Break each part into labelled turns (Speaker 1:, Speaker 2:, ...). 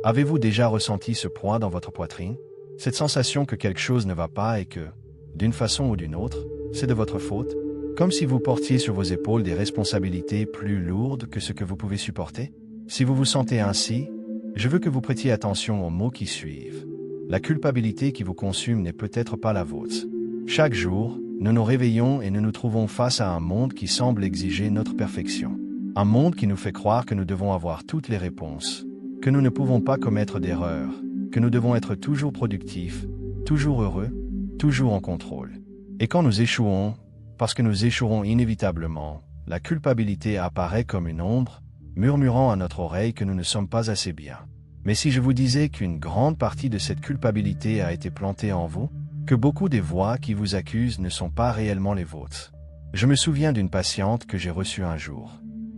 Speaker 1: Avez-vous déjà ressenti ce poids dans votre poitrine? Cette sensation que quelque chose ne va pas et que, d'une façon ou d'une autre, c'est de votre faute? Comme si vous portiez sur vos épaules des responsabilités plus lourdes que ce que vous pouvez supporter? Si vous vous sentez ainsi, je veux que vous prêtiez attention aux mots qui suivent. La culpabilité qui vous consume n'est peut-être pas la vôtre. Chaque jour, nous nous réveillons et nous nous trouvons face à un monde qui semble exiger notre perfection. Un monde qui nous fait croire que nous devons avoir toutes les réponses, que nous ne pouvons pas commettre d'erreurs, que nous devons être toujours productifs, toujours heureux, toujours en contrôle. Et quand nous échouons, parce que nous échouerons inévitablement, la culpabilité apparaît comme une ombre, murmurant à notre oreille que nous ne sommes pas assez bien. Mais si je vous disais qu'une grande partie de cette culpabilité a été plantée en vous, que beaucoup des voix qui vous accusent ne sont pas réellement les vôtres. Je me souviens d'une patiente que j'ai reçue un jour.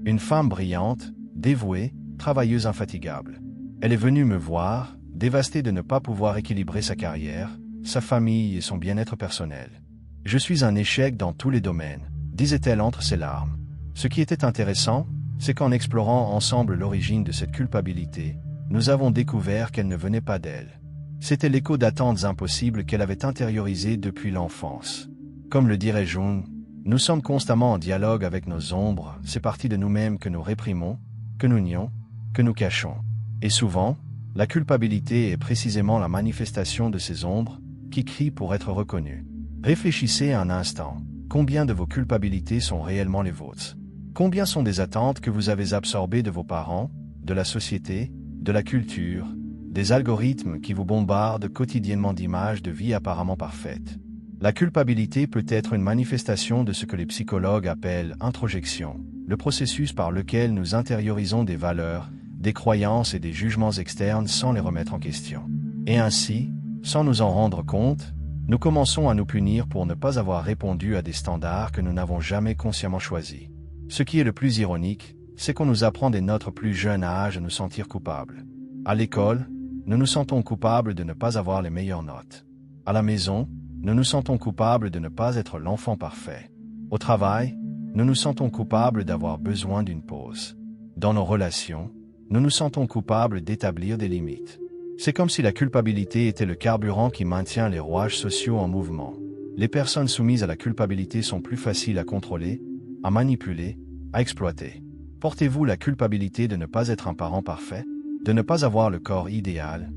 Speaker 1: Une femme brillante, dévouée, travailleuse infatigable. Elle est venue me voir, dévastée de ne pas pouvoir équilibrer sa carrière, sa famille et son bien-être personnel. « Je suis un échec dans tous les domaines », disait-elle entre ses larmes. Ce qui était intéressant, c'est qu'en explorant ensemble l'origine de cette culpabilité, nous avons découvert qu'elle ne venait pas d'elle. C'était l'écho d'attentes impossibles qu'elle avait intériorisées depuis l'enfance. Comme le dirait Jung, nous sommes constamment en dialogue avec nos ombres, ces parties de nous-mêmes que nous réprimons, que nous nions, que nous cachons. Et souvent, la culpabilité est précisément la manifestation de ces ombres qui crient pour être reconnues. Réfléchissez un instant. Combien de vos culpabilités sont réellement les vôtres? Combien sont des attentes que vous avez absorbées de vos parents, de la société, de la culture, des algorithmes qui vous bombardent quotidiennement d'images de vie apparemment parfaites? La culpabilité peut être une manifestation de ce que les psychologues appellent introjection, le processus par lequel nous intériorisons des valeurs, des croyances et des jugements externes sans les remettre en question. Et ainsi, sans nous en rendre compte, nous commençons à nous punir pour ne pas avoir répondu à des standards que nous n'avons jamais consciemment choisis. Ce qui est le plus ironique, c'est qu'on nous apprend dès notre plus jeune âge à nous sentir coupables. À l'école, nous nous sentons coupables de ne pas avoir les meilleures notes. À la maison, nous nous sentons coupables de ne pas être l'enfant parfait. Au travail, nous nous sentons coupables d'avoir besoin d'une pause. Dans nos relations, nous nous sentons coupables d'établir des limites. C'est comme si la culpabilité était le carburant qui maintient les rouages sociaux en mouvement. Les personnes soumises à la culpabilité sont plus faciles à contrôler, à manipuler, à exploiter. Portez-vous la culpabilité de ne pas être un parent parfait, de ne pas avoir le corps idéal,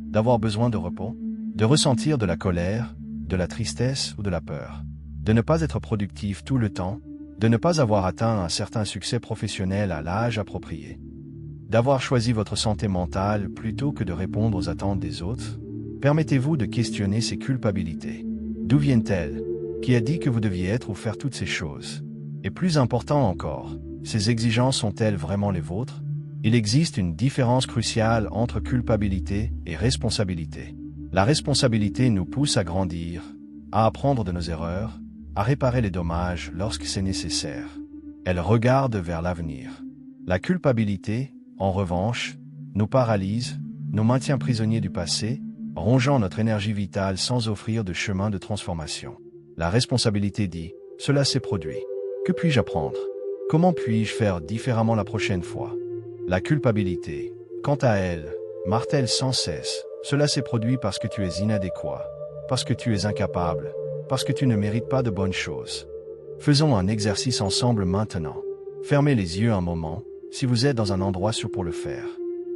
Speaker 1: d'avoir besoin de repos, de ressentir de la colère, de la tristesse ou de la peur, de ne pas être productif tout le temps, de ne pas avoir atteint un certain succès professionnel à l'âge approprié, d'avoir choisi votre santé mentale plutôt que de répondre aux attentes des autres? Permettez-vous de questionner ces culpabilités. D'où viennent-elles? Qui a dit que vous deviez être ou faire toutes ces choses? Et plus important encore, ces exigences sont-elles vraiment les vôtres? Il existe une différence cruciale entre culpabilité et responsabilité. La responsabilité nous pousse à grandir, à apprendre de nos erreurs, à réparer les dommages lorsque c'est nécessaire. Elle regarde vers l'avenir. La culpabilité, en revanche, nous paralyse, nous maintient prisonniers du passé, rongeant notre énergie vitale sans offrir de chemin de transformation. La responsabilité dit « Cela s'est produit. Que puis-je apprendre? Comment puis-je faire différemment la prochaine fois ?» La culpabilité, quant à elle, martèle sans cesse « Cela s'est produit parce que tu es inadéquat, parce que tu es incapable, parce que tu ne mérites pas de bonnes choses. » Faisons un exercice ensemble maintenant. Fermez les yeux un moment, si vous êtes dans un endroit sûr pour le faire.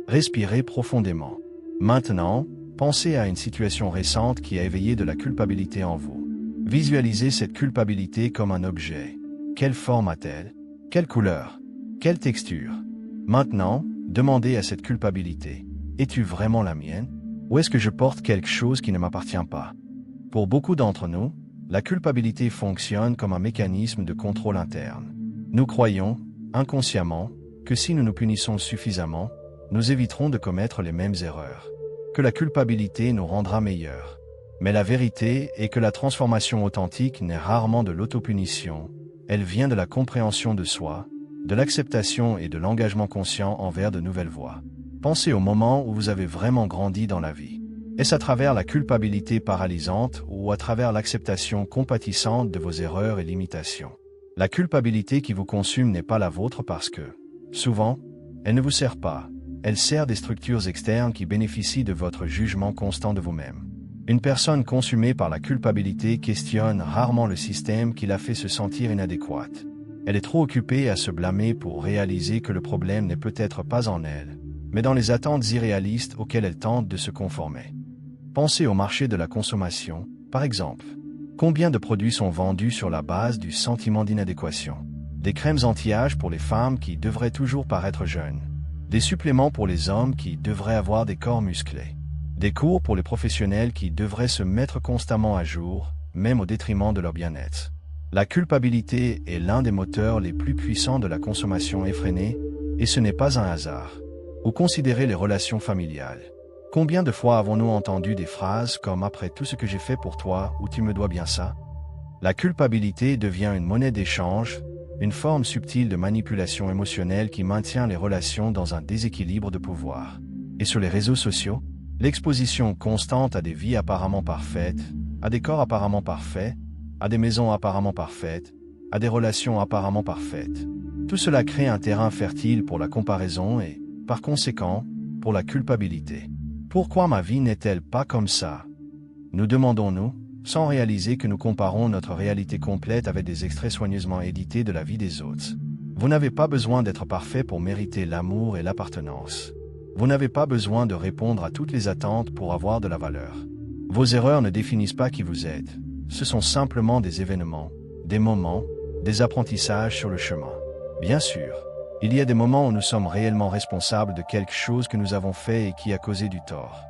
Speaker 1: Respirez profondément. Maintenant, pensez à une situation récente qui a éveillé de la culpabilité en vous. Visualisez cette culpabilité comme un objet. Quelle forme a-t-elle? Quelle couleur? Quelle texture? Maintenant, demandez à cette culpabilité. Es-tu vraiment la mienne? Ou est-ce que je porte quelque chose qui ne m'appartient pas? Pour beaucoup d'entre nous, la culpabilité fonctionne comme un mécanisme de contrôle interne. Nous croyons, inconsciemment, que si nous nous punissons suffisamment, nous éviterons de commettre les mêmes erreurs, que la culpabilité nous rendra meilleurs. Mais la vérité est que la transformation authentique n'est rarement de l'autopunition, elle vient de la compréhension de soi, de l'acceptation et de l'engagement conscient envers de nouvelles voies. Pensez au moment où vous avez vraiment grandi dans la vie. Est-ce à travers la culpabilité paralysante ou à travers l'acceptation compatissante de vos erreurs et limitations? La culpabilité qui vous consume n'est pas la vôtre parce que, souvent, elle ne vous sert pas, elle sert des structures externes qui bénéficient de votre jugement constant de vous-même. Une personne consumée par la culpabilité questionne rarement le système qui la fait se sentir inadéquate. Elle est trop occupée à se blâmer pour réaliser que le problème n'est peut-être pas en elle, mais dans les attentes irréalistes auxquelles elle tente de se conformer. Pensez au marché de la consommation, par exemple. Combien de produits sont vendus sur la base du sentiment d'inadéquation? Des crèmes anti-âge pour les femmes qui devraient toujours paraître jeunes. Des suppléments pour les hommes qui devraient avoir des corps musclés. Des cours pour les professionnels qui devraient se mettre constamment à jour, même au détriment de leur bien-être. La culpabilité est l'un des moteurs les plus puissants de la consommation effrénée, et ce n'est pas un hasard. Ou considérez les relations familiales. Combien de fois avons-nous entendu des phrases comme « après tout ce que j'ai fait pour toi » ou « tu me dois bien ça ?» La culpabilité devient une monnaie d'échange, une forme subtile de manipulation émotionnelle qui maintient les relations dans un déséquilibre de pouvoir. Et sur les réseaux sociaux, l'exposition constante à des vies apparemment parfaites, à des corps apparemment parfaits, à des maisons apparemment parfaites, à des relations apparemment parfaites. Tout cela crée un terrain fertile pour la comparaison et, par conséquent, pour la culpabilité. Pourquoi ma vie n'est-elle pas comme ça? Nous demandons-nous, sans réaliser que nous comparons notre réalité complète avec des extraits soigneusement édités de la vie des autres. Vous n'avez pas besoin d'être parfait pour mériter l'amour et l'appartenance. Vous n'avez pas besoin de répondre à toutes les attentes pour avoir de la valeur. Vos erreurs ne définissent pas qui vous êtes. Ce sont simplement des événements, des moments, des apprentissages sur le chemin. Bien sûr, il y a des moments où nous sommes réellement responsables de quelque chose que nous avons fait et qui a causé du tort.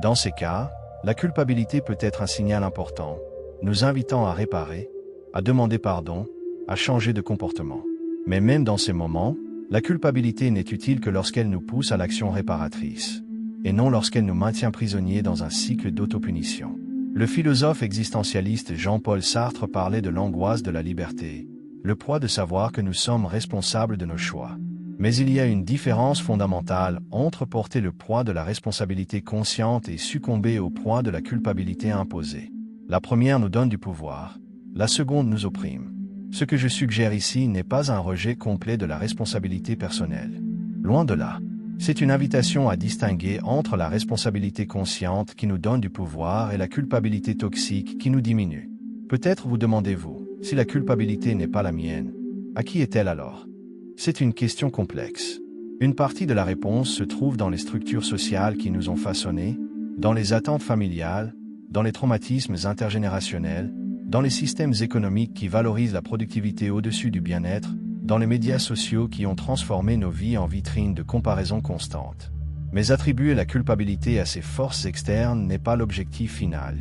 Speaker 1: Dans ces cas, la culpabilité peut être un signal important, nous invitant à réparer, à demander pardon, à changer de comportement. Mais même dans ces moments, la culpabilité n'est utile que lorsqu'elle nous pousse à l'action réparatrice, et non lorsqu'elle nous maintient prisonniers dans un cycle d'autopunition. Le philosophe existentialiste Jean-Paul Sartre parlait de l'angoisse de la liberté, le poids de savoir que nous sommes responsables de nos choix. Mais il y a une différence fondamentale entre porter le poids de la responsabilité consciente et succomber au poids de la culpabilité imposée. La première nous donne du pouvoir, la seconde nous opprime. Ce que je suggère ici n'est pas un rejet complet de la responsabilité personnelle. Loin de là. C'est une invitation à distinguer entre la responsabilité consciente qui nous donne du pouvoir et la culpabilité toxique qui nous diminue. Peut-être vous demandez-vous, si la culpabilité n'est pas la mienne, à qui est-elle alors? C'est une question complexe. Une partie de la réponse se trouve dans les structures sociales qui nous ont façonnés, dans les attentes familiales, dans les traumatismes intergénérationnels, dans les systèmes économiques qui valorisent la productivité au-dessus du bien-être, dans les médias sociaux qui ont transformé nos vies en vitrines de comparaison constante. Mais attribuer la culpabilité à ces forces externes n'est pas l'objectif final.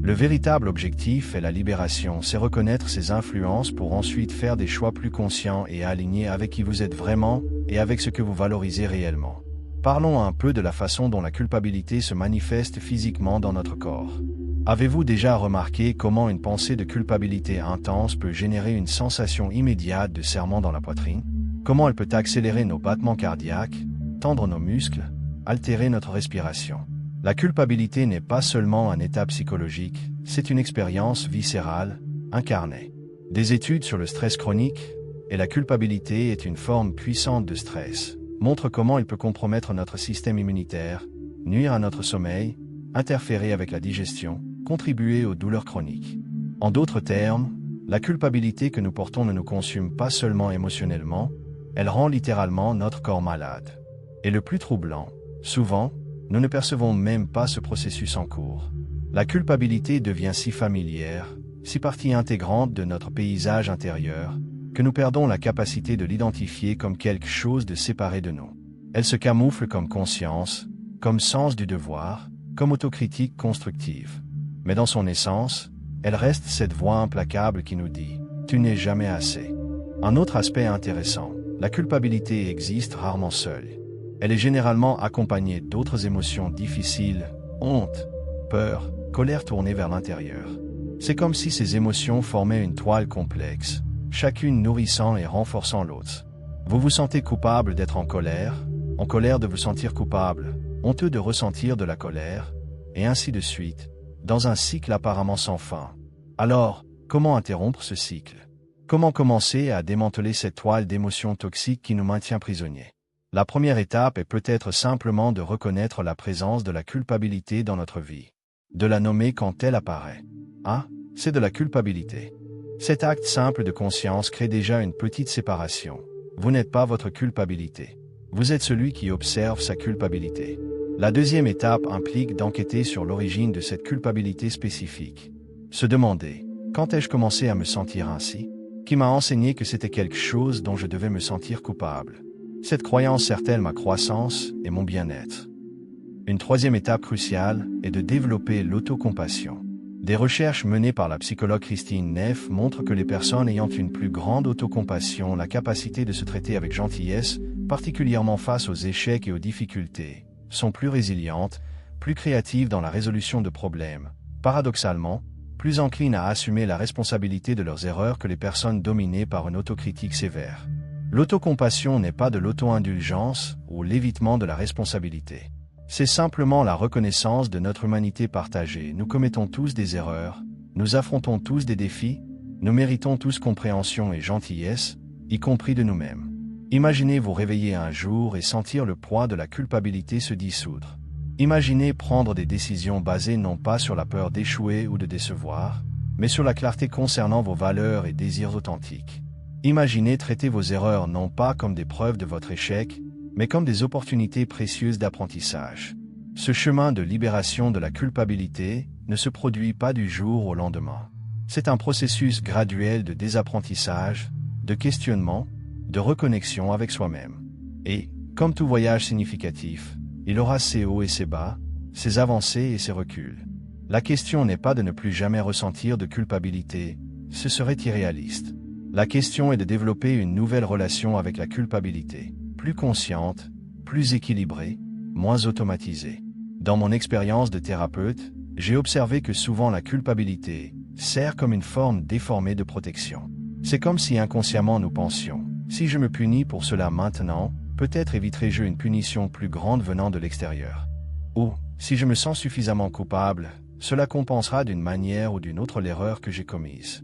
Speaker 1: Le véritable objectif est la libération, c'est reconnaître ces influences pour ensuite faire des choix plus conscients et alignés avec qui vous êtes vraiment et avec ce que vous valorisez réellement. Parlons un peu de la façon dont la culpabilité se manifeste physiquement dans notre corps. Avez-vous déjà remarqué comment une pensée de culpabilité intense peut générer une sensation immédiate de serrement dans la poitrine? Comment elle peut accélérer nos battements cardiaques, tendre nos muscles, altérer notre respiration? La culpabilité n'est pas seulement un état psychologique, c'est une expérience viscérale, incarnée. Des études sur le stress chronique, et la culpabilité est une forme puissante de stress, montrent comment il peut compromettre notre système immunitaire, nuire à notre sommeil, interférer avec la digestion, contribuer aux douleurs chroniques. En d'autres termes, la culpabilité que nous portons ne nous consume pas seulement émotionnellement, elle rend littéralement notre corps malade. Et le plus troublant, souvent, nous ne percevons même pas ce processus en cours. La culpabilité devient si familière, si partie intégrante de notre paysage intérieur, que nous perdons la capacité de l'identifier comme quelque chose de séparé de nous. Elle se camoufle comme conscience, comme sens du devoir, comme autocritique constructive. Mais dans son essence, elle reste cette voix implacable qui nous dit « Tu n'es jamais assez ». Un autre aspect intéressant, la culpabilité existe rarement seule. Elle est généralement accompagnée d'autres émotions difficiles, honte, peur, colère tournée vers l'intérieur. C'est comme si ces émotions formaient une toile complexe, chacune nourrissant et renforçant l'autre. Vous vous sentez coupable d'être en colère de vous sentir coupable, honteux de ressentir de la colère, et ainsi de suite, dans un cycle apparemment sans fin. Alors, comment interrompre ce cycle? Comment commencer à démanteler cette toile d'émotions toxiques qui nous maintient prisonniers? La première étape est peut-être simplement de reconnaître la présence de la culpabilité dans notre vie. De la nommer quand elle apparaît. Ah, c'est de la culpabilité. Cet acte simple de conscience crée déjà une petite séparation. Vous n'êtes pas votre culpabilité. Vous êtes celui qui observe sa culpabilité. La deuxième étape implique d'enquêter sur l'origine de cette culpabilité spécifique. Se demander, quand ai-je commencé à me sentir ainsi? Qui m'a enseigné que c'était quelque chose dont je devais me sentir coupable? Cette croyance sert-elle ma croissance et mon bien-être? Une troisième étape cruciale est de développer l'autocompassion. Des recherches menées par la psychologue Christine Neff montrent que les personnes ayant une plus grande autocompassion ont la capacité de se traiter avec gentillesse, particulièrement face aux échecs et aux difficultés, sont plus résilientes, plus créatives dans la résolution de problèmes, paradoxalement, plus enclines à assumer la responsabilité de leurs erreurs que les personnes dominées par une autocritique sévère. L'autocompassion n'est pas de l'auto-indulgence ou l'évitement de la responsabilité. C'est simplement la reconnaissance de notre humanité partagée. Nous commettons tous des erreurs, nous affrontons tous des défis, nous méritons tous compréhension et gentillesse, y compris de nous-mêmes. Imaginez vous réveiller un jour et sentir le poids de la culpabilité se dissoudre. Imaginez prendre des décisions basées non pas sur la peur d'échouer ou de décevoir, mais sur la clarté concernant vos valeurs et désirs authentiques. Imaginez traiter vos erreurs non pas comme des preuves de votre échec, mais comme des opportunités précieuses d'apprentissage. Ce chemin de libération de la culpabilité ne se produit pas du jour au lendemain. C'est un processus graduel de désapprentissage, de questionnement, de reconnexion avec soi-même. Et, comme tout voyage significatif, il aura ses hauts et ses bas, ses avancées et ses reculs. La question n'est pas de ne plus jamais ressentir de culpabilité, ce serait irréaliste. La question est de développer une nouvelle relation avec la culpabilité, plus consciente, plus équilibrée, moins automatisée. Dans mon expérience de thérapeute, j'ai observé que souvent la culpabilité sert comme une forme déformée de protection. C'est comme si inconsciemment nous pensions, si je me punis pour cela maintenant, peut-être éviterai-je une punition plus grande venant de l'extérieur. Ou, si je me sens suffisamment coupable, cela compensera d'une manière ou d'une autre l'erreur que j'ai commise.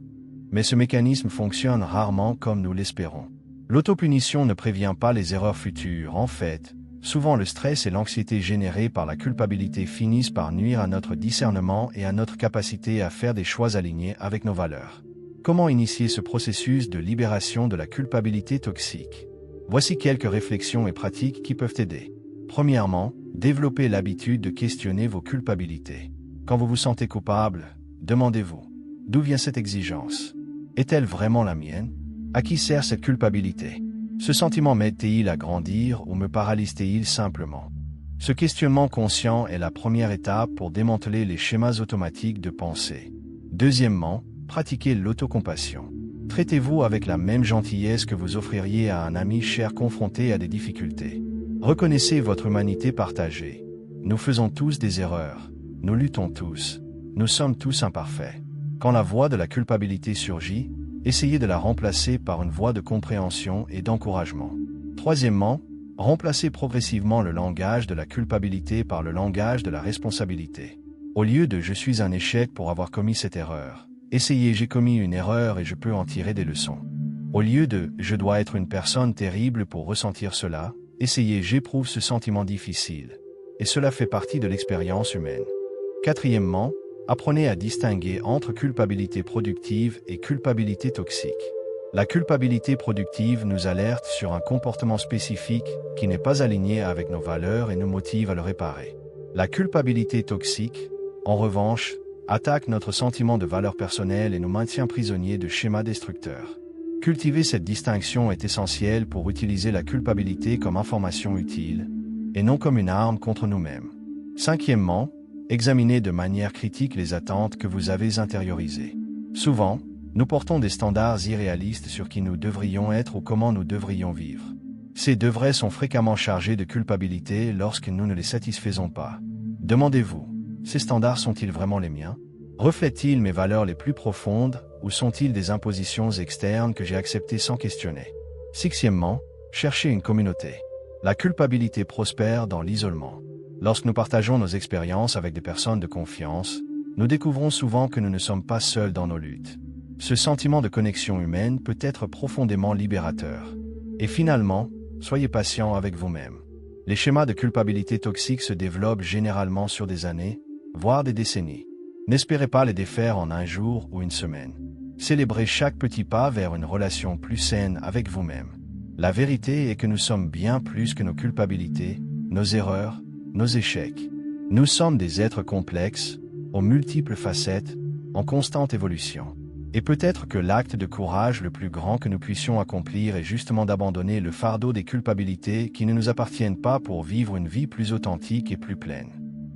Speaker 1: Mais ce mécanisme fonctionne rarement comme nous l'espérons. L'autopunition ne prévient pas les erreurs futures. En fait, souvent le stress et l'anxiété générés par la culpabilité finissent par nuire à notre discernement et à notre capacité à faire des choix alignés avec nos valeurs. Comment initier ce processus de libération de la culpabilité toxique? Voici quelques réflexions et pratiques qui peuvent aider. Premièrement, développez l'habitude de questionner vos culpabilités. Quand vous vous sentez coupable, demandez-vous, d'où vient cette exigence? Est-elle vraiment la mienne? À qui sert cette culpabilité? Ce sentiment m'aide-t-il à grandir ou me paralyse-t-il simplement? Ce questionnement conscient est la première étape pour démanteler les schémas automatiques de pensée. Deuxièmement, pratiquez l'autocompassion. Traitez-vous avec la même gentillesse que vous offririez à un ami cher confronté à des difficultés. Reconnaissez votre humanité partagée. Nous faisons tous des erreurs. Nous luttons tous. Nous sommes tous imparfaits. Quand la voix de la culpabilité surgit, essayez de la remplacer par une voix de compréhension et d'encouragement. Troisièmement, remplacez progressivement le langage de la culpabilité par le langage de la responsabilité. Au lieu de « je suis un échec pour avoir commis cette erreur », essayez « j'ai commis une erreur et je peux en tirer des leçons ». Au lieu de « je dois être une personne terrible pour ressentir cela », essayez « j'éprouve ce sentiment difficile ». Et cela fait partie de l'expérience humaine. Quatrièmement, apprenez à distinguer entre culpabilité productive et culpabilité toxique. La culpabilité productive nous alerte sur un comportement spécifique qui n'est pas aligné avec nos valeurs et nous motive à le réparer. La culpabilité toxique, en revanche, attaque notre sentiment de valeur personnelle et nous maintient prisonniers de schémas destructeurs. Cultiver cette distinction est essentiel pour utiliser la culpabilité comme information utile, et non comme une arme contre nous-mêmes. Cinquièmement, examinez de manière critique les attentes que vous avez intériorisées. Souvent, nous portons des standards irréalistes sur qui nous devrions être ou comment nous devrions vivre. Ces devraient sont fréquemment chargés de culpabilité lorsque nous ne les satisfaisons pas. Demandez-vous, ces standards sont-ils vraiment les miens? Reflètent-ils mes valeurs les plus profondes ou sont-ils des impositions externes que j'ai acceptées sans questionner? Sixièmement, cherchez une communauté. La culpabilité prospère dans l'isolement. Lorsque nous partageons nos expériences avec des personnes de confiance, nous découvrons souvent que nous ne sommes pas seuls dans nos luttes. Ce sentiment de connexion humaine peut être profondément libérateur. Et finalement, soyez patient avec vous-même. Les schémas de culpabilité toxique se développent généralement sur des années, voire des décennies. N'espérez pas les défaire en un jour ou une semaine. Célébrez chaque petit pas vers une relation plus saine avec vous-même. La vérité est que nous sommes bien plus que nos culpabilités, nos erreurs, nos échecs. Nous sommes des êtres complexes, aux multiples facettes, en constante évolution. Et peut-être que l'acte de courage le plus grand que nous puissions accomplir est justement d'abandonner le fardeau des culpabilités qui ne nous appartiennent pas pour vivre une vie plus authentique et plus pleine.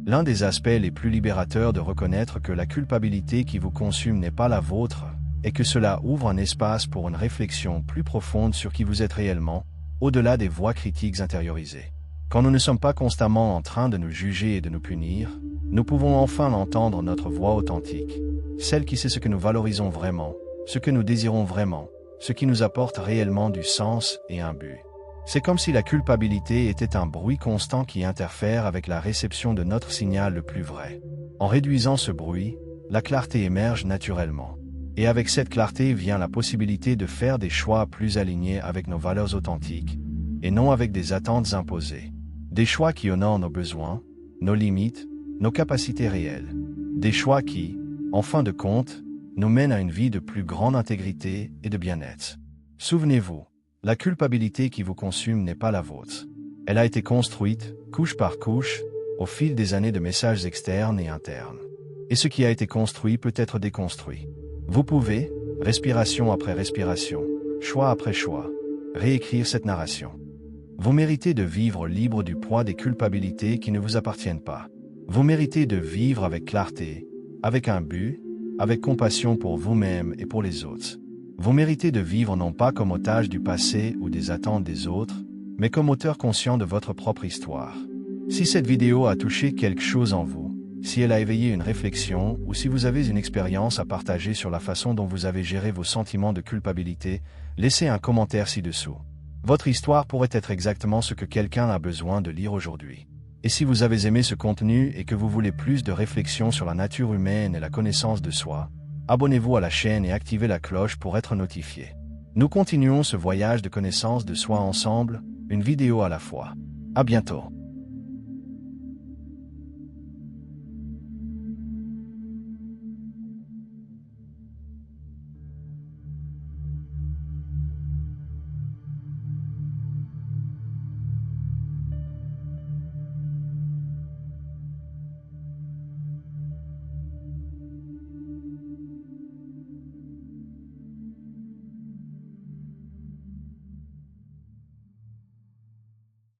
Speaker 1: L'un des aspects les plus libérateurs de reconnaître que la culpabilité qui vous consume n'est pas la vôtre, et que cela ouvre un espace pour une réflexion plus profonde sur qui vous êtes réellement, au-delà des voix critiques intériorisées. Quand nous ne sommes pas constamment en train de nous juger et de nous punir, nous pouvons enfin entendre notre voix authentique, celle qui sait ce que nous valorisons vraiment, ce que nous désirons vraiment, ce qui nous apporte réellement du sens et un but. C'est comme si la culpabilité était un bruit constant qui interfère avec la réception de notre signal le plus vrai. En réduisant ce bruit, la clarté émerge naturellement. Et avec cette clarté vient la possibilité de faire des choix plus alignés avec nos valeurs authentiques, et non avec des attentes imposées. Des choix qui honorent nos besoins, nos limites, nos capacités réelles. Des choix qui, en fin de compte, nous mènent à une vie de plus grande intégrité et de bien-être. Souvenez-vous, la culpabilité qui vous consume n'est pas la vôtre. Elle a été construite, couche par couche, au fil des années de messages externes et internes. Et ce qui a été construit peut être déconstruit. Vous pouvez, respiration après respiration, choix après choix, réécrire cette narration. Vous méritez de vivre libre du poids des culpabilités qui ne vous appartiennent pas. Vous méritez de vivre avec clarté, avec un but, avec compassion pour vous-même et pour les autres. Vous méritez de vivre non pas comme otage du passé ou des attentes des autres, mais comme auteur conscient de votre propre histoire. Si cette vidéo a touché quelque chose en vous, si elle a éveillé une réflexion ou si vous avez une expérience à partager sur la façon dont vous avez géré vos sentiments de culpabilité, laissez un commentaire ci-dessous. Votre histoire pourrait être exactement ce que quelqu'un a besoin de lire aujourd'hui. Et si vous avez aimé ce contenu et que vous voulez plus de réflexion sur la nature humaine et la connaissance de soi, abonnez-vous à la chaîne et activez la cloche pour être notifié. Nous continuons ce voyage de connaissance de soi ensemble, une vidéo à la fois. À bientôt.